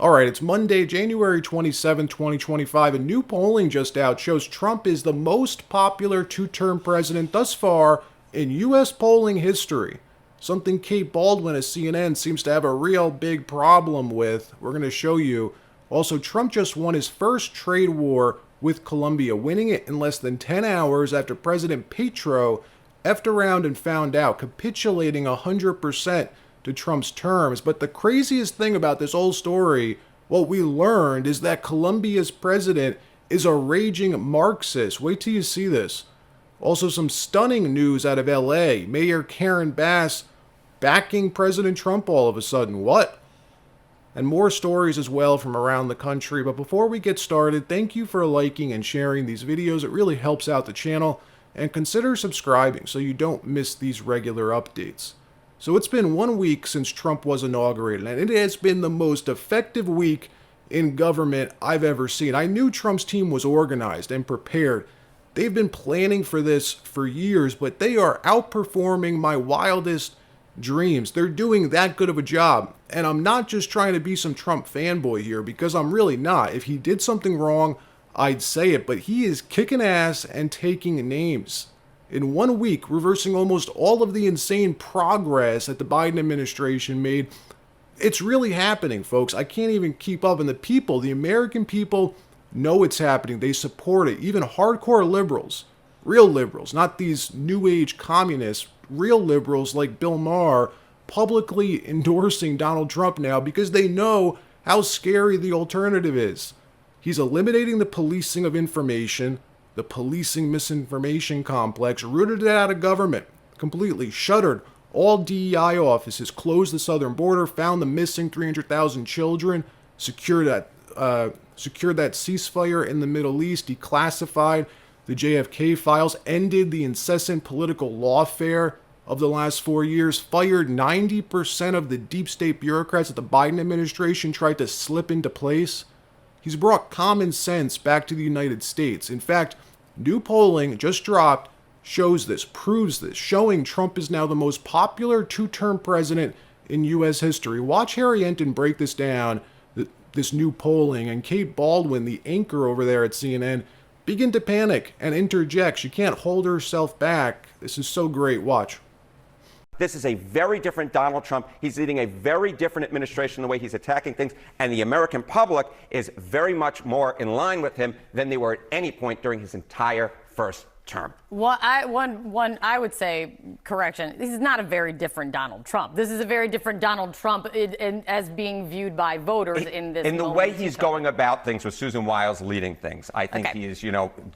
All right, it's Monday, January 27, 2025, and new polling just out shows Trump is the most popular two-term president thus far in U.S. polling history. Something Kate Baldwin of CNN seems to have a real big problem with. We're going to show you. Also, Trump just won his first trade war with Colombia, winning it in less than 10 hours after President Petro effed around and found out, capitulating 100% to Trump's terms. But the craziest thing about this whole story, what we learned, is that Colombia's president is a raging Marxist. Wait till you see this. Also, some stunning news out of LA. Mayor Karen Bass backing President Trump all of a sudden. What? And more stories as well from around the country. But before we get started, thank you for liking and sharing these videos. It really helps out the channel. And consider subscribing so you don't miss these regular updates. So it's been 1 week since Trump was inaugurated, and it has been the most effective week in government I've ever seen. I knew Trump's team was organized and prepared. They've been planning for this for years, but they are outperforming my wildest dreams. They're doing that good of a job. And I'm not just trying to be some Trump fanboy here, because I'm really not. If he did something wrong, I'd say it, but he is kicking ass and taking names. In 1 week, reversing almost all of the insane progress that the Biden administration made. It's really happening, folks. I can't even keep up. And the American people know it's happening. They support it. Even hardcore liberals, real liberals, not these new age communists, real liberals like Bill Maher, publicly endorsing Donald Trump now because they know how scary the alternative is. He's eliminating the policing of information, the policing misinformation complex, rooted it out of government, completely shuttered all DEI offices, closed the southern border, found the missing 300,000 children, secured that ceasefire in the Middle East, declassified the JFK files, ended the incessant political lawfare of the last 4 years, fired 90% of the deep state bureaucrats that the Biden administration tried to slip into place. He's brought common sense back to the United States. In fact, new polling just dropped shows this, proves this, showing Trump is now the most popular two-term president in U.S. history. Watch Harry Enton break this down, this new polling, and Kate Baldwin, the anchor over there at CNN, begin to panic and interject. She can't hold herself back. This is so great. Watch. This is a very different Donald Trump. He's leading a very different administration in the way he's attacking things, and the American public is very much more in line with him than they were at any point during his entire first term. Well, I would say, correction, this is not a very different Donald Trump. This is a very different Donald Trump as being viewed by voters in this in the way he's going about things with Susan Wiles leading things. I think he is,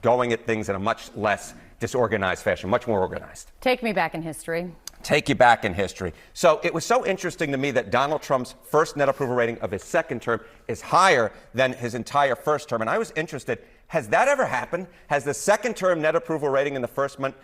going at things in a much less disorganized fashion, much more organized. Take me back in history. Take you back in history. So it was so interesting to me that Donald Trump's first net approval rating of his second term is higher than his entire first term. And I was interested, has that ever happened? Has the second term net approval rating in the first month,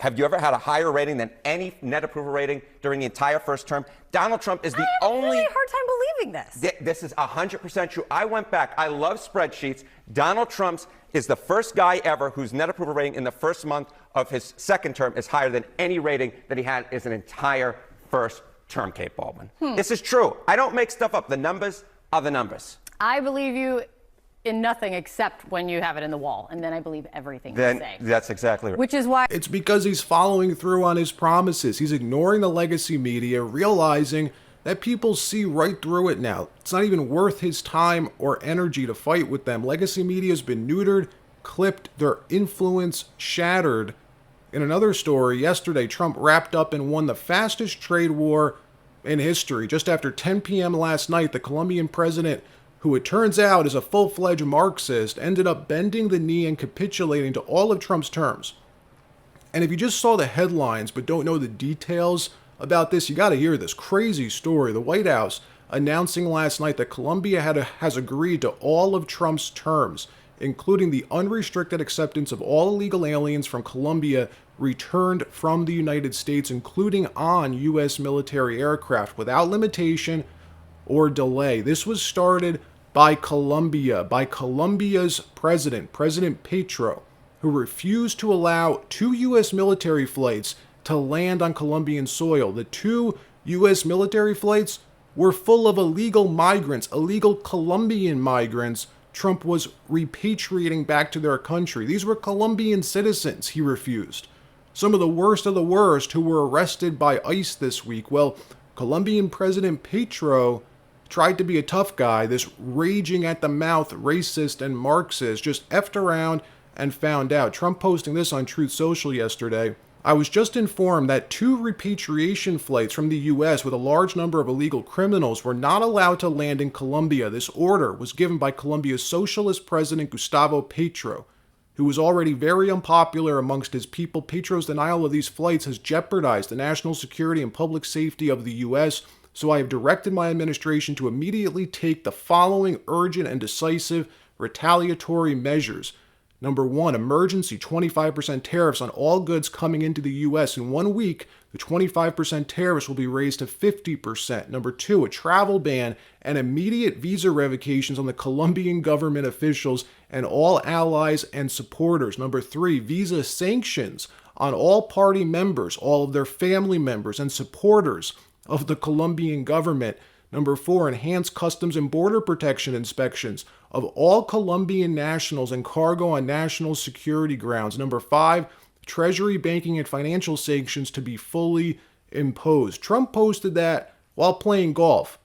have you ever had a higher rating than any net approval rating during the entire first term? Donald Trump is the only... I have a really hard time believing this. This is 100% true. I went back. I love spreadsheets. Donald Trump's is the first guy ever whose net approval rating in the first month of his second term is higher than any rating that he had as an entire first term, Kate Baldwin. This is true. I don't make stuff up. The numbers are the numbers. I believe you in nothing except when you have it in the wall, and then I believe everything you say. That's exactly right. Which is why... It's because he's following through on his promises. He's ignoring the legacy media, realizing that people see right through it now. It's not even worth his time or energy to fight with them. Legacy media has been neutered, clipped, their influence shattered. In another story, yesterday, Trump wrapped up and won the fastest trade war in history. Just after 10 p.m. last night, the Colombian president, who it turns out is a full-fledged Marxist, ended up bending the knee and capitulating to all of Trump's terms. And if you just saw the headlines but don't know the details about this, you got to hear this crazy story. The White House announcing last night that Colombia has agreed to all of Trump's terms, including the unrestricted acceptance of all illegal aliens from Colombia returned from the United States, including on U.S. military aircraft, without limitation or delay. This was started by Colombia, by Colombia's president, President Petro, who refused to allow 2 U.S. military flights to land on Colombian soil. The 2 U.S. military flights were full of illegal migrants, illegal Colombian migrants Trump was repatriating back to their country. These were Colombian citizens he refused. Some of the worst who were arrested by ICE this week. Well, Colombian President Petro tried to be a tough guy, this raging at the mouth racist and Marxist, just effed around and found out. Trump posting this on Truth Social yesterday. I was just informed that 2 repatriation flights from the U.S. with a large number of illegal criminals were not allowed to land in Colombia. This order was given by Colombia's socialist president Gustavo Petro, who was already very unpopular amongst his people. Petro's denial of these flights has jeopardized the national security and public safety of the U.S., so I have directed my administration to immediately take the following urgent and decisive retaliatory measures. Number 1, emergency 25% tariffs on all goods coming into the U.S. In 1 week, the 25% tariffs will be raised to 50%. Number 2, a travel ban and immediate visa revocations on the Colombian government officials and all allies and supporters. Number 3, visa sanctions on all party members, all of their family members and supporters of the Colombian government. Number 4, enhanced customs and border protection inspections of all Colombian nationals and cargo on national security grounds. Number 5, treasury, banking, and financial sanctions to be fully imposed. Trump posted that while playing golf.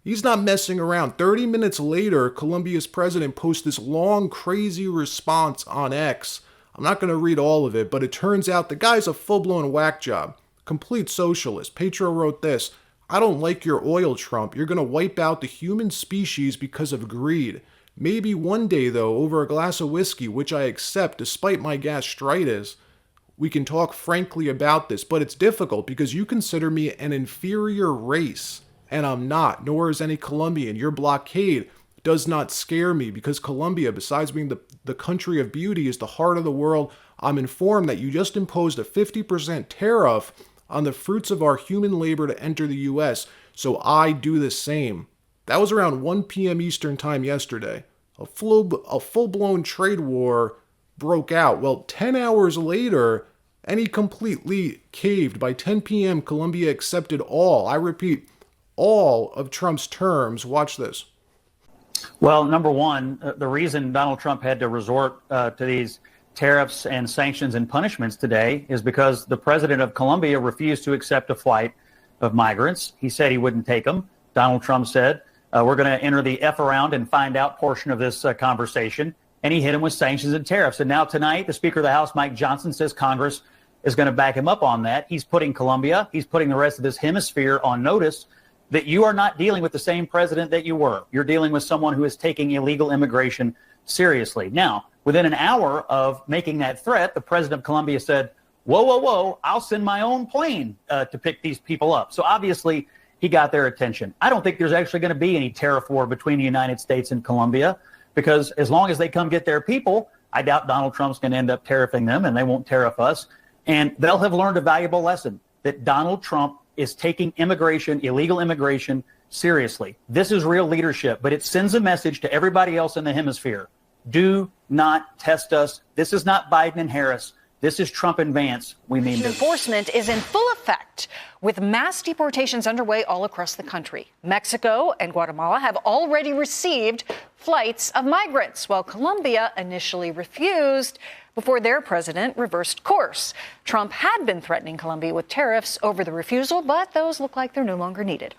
He's not messing around. 30 minutes later, Colombia's president posts this long, crazy response on X. I'm not going to read all of it, but it turns out the guy's a full-blown whack job. Complete socialist. Petro wrote this: I don't like your oil, Trump. You're going to wipe out the human species because of greed. Maybe one day, though, over a glass of whiskey, which I accept despite my gastritis, we can talk frankly about this. But it's difficult because you consider me an inferior race, and I'm not, nor is any Colombian. Your blockade does not scare me because Colombia, besides being the country of beauty, is the heart of the world. I'm informed that you just imposed a 50% tariff on the fruits of our human labor to enter the U.S., so I do the same. That was around 1 p.m. Eastern time yesterday. A full-blown trade war broke out. Well, 10 hours later, and he completely caved. By 10 p.m., Colombia accepted all, I repeat, all of Trump's terms. Watch this. Well, number one, the reason Donald Trump had to resort to these tariffs and sanctions and punishments today is because the president of Colombia refused to accept a flight of migrants. He said he wouldn't take them. Donald Trump said, we're going to enter the F around and find out portion of this conversation. And he hit him with sanctions and tariffs. And now tonight, the Speaker of the House, Mike Johnson, says Congress is going to back him up on that. He's putting Colombia, he's putting the rest of this hemisphere on notice that you are not dealing with the same president that you were. You're dealing with someone who is taking illegal immigration seriously. Now, within an hour of making that threat, the president of Colombia said, whoa, I'll send my own plane to pick these people up. So obviously, he got their attention. I don't think there's actually going to be any tariff war between the United States and Colombia, because as long as they come get their people, I doubt Donald Trump's going to end up tariffing them, and they won't tariff us. And they'll have learned a valuable lesson that Donald Trump is taking immigration, illegal immigration, seriously. This is real leadership, but it sends a message to everybody else in the hemisphere. Do not test us. This is not Biden and Harris. This is Trump and Vance. We mean business. Enforcement is in full effect, with mass deportations underway all across the country. Mexico and Guatemala have already received flights of migrants, while Colombia initially refused before their president reversed course. Trump had been threatening Colombia with tariffs over the refusal, but those look like they're no longer needed.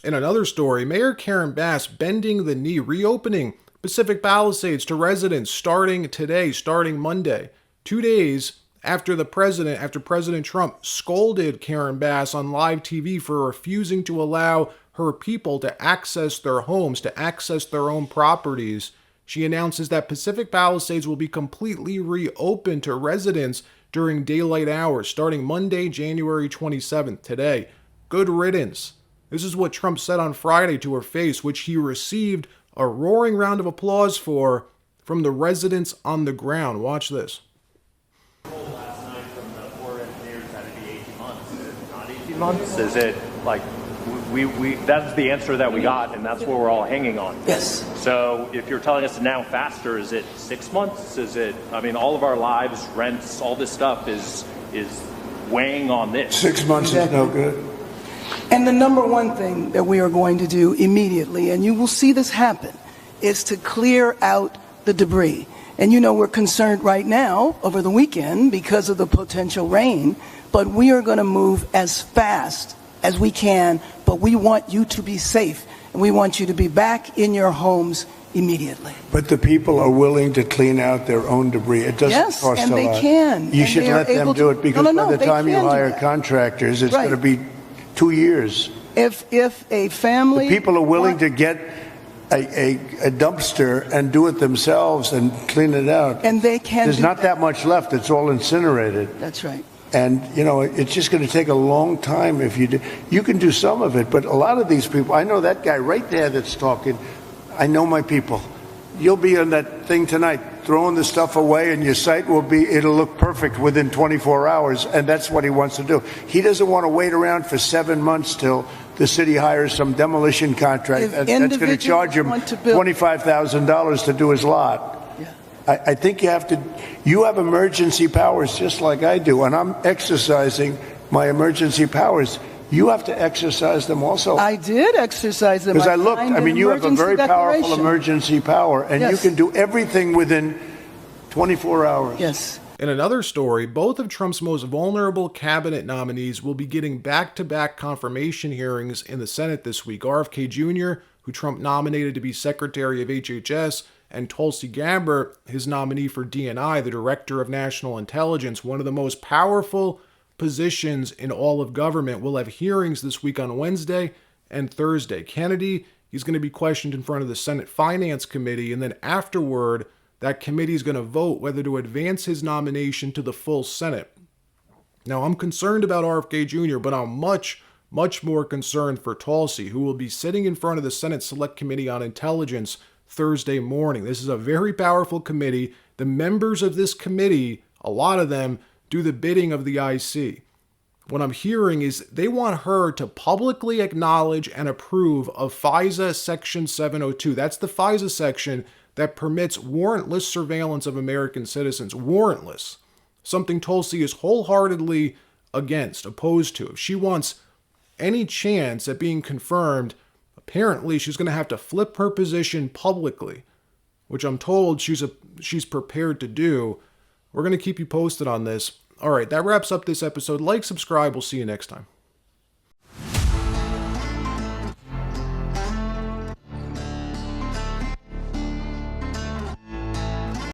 In another story, Mayor Karen Bass bending the knee, reopening Pacific Palisades to residents starting today, starting Monday. 2 days after President Trump scolded Karen Bass on live TV for refusing to allow her people to access their homes, to access their own properties, she announces that Pacific Palisades will be completely reopened to residents during daylight hours, starting Monday, January 27th, today. Good riddance. This is what Trump said on Friday to her face, which he received a roaring round of applause from the residents on the ground. Watch this. Last night from the Corps of Engineers that it'd be 18 months. Is it not 18 months? Is it like we that's the answer that we got, and that's what we're all hanging on. Yes. So if you're telling us now faster, is it 6 months? Is it, I mean, all of our lives, rents, all this stuff is weighing on this. 6 months is no good. And the number one thing that we are going to do immediately, and you will see this happen, is to clear out the debris. And we're concerned right now over the weekend because of the potential rain, but we are going to move as fast as we can, but we want you to be safe, and we want you to be back in your homes immediately. But the people are willing to clean out their own debris. It doesn't cost a lot. Yes, and they can. You should let them do it, because by the time you hire that. contractors, it's going to be 2 years. If a family... The people are willing to get a dumpster and do it themselves and clean it out. And they can. There's not that much left. It's all incinerated. That's right. And, it's just going to take a long time if you do. You can do some of it, but a lot of these people, I know that guy right there that's talking, I know my people. You'll be on that thing tonight, throwing the stuff away, and your site it'll look perfect within 24 hours, and that's what he wants to do. He doesn't want to wait around for 7 months till the city hires some demolition contract that's going to charge him $25,000 to do his lot. I think you have emergency powers just like I do, and I'm exercising my emergency powers. You have to exercise them also. I did exercise them. Because I looked, you have a very powerful emergency power, and you can do everything within 24 hours. Yes. In another story, both of Trump's most vulnerable cabinet nominees will be getting back-to-back confirmation hearings in the Senate this week. RFK Jr., who Trump nominated to be Secretary of HHS, and Tulsi Gabbard, his nominee for DNI, the Director of National Intelligence, one of the most powerful positions in all of government, will have hearings this week on Wednesday and Thursday. Kennedy, he's going to be questioned in front of the Senate Finance Committee, and then afterward, that committee is going to vote whether to advance his nomination to the full Senate. Now, I'm concerned about RFK Jr., but I'm much more concerned for Tulsi, who will be sitting in front of the Senate Select Committee on Intelligence Thursday morning. This is a very powerful committee. The members of this committee, a lot of them, do the bidding of the IC. What I'm hearing is they want her to publicly acknowledge and approve of FISA Section 702. That's the FISA section that permits warrantless surveillance of American citizens. Warrantless. Something Tulsi is wholeheartedly opposed to. If she wants any chance at being confirmed, apparently she's going to have to flip her position publicly, which I'm told she's prepared to do. We're going to keep you posted on this. All right, that wraps up this episode. Like, subscribe. We'll see you next time.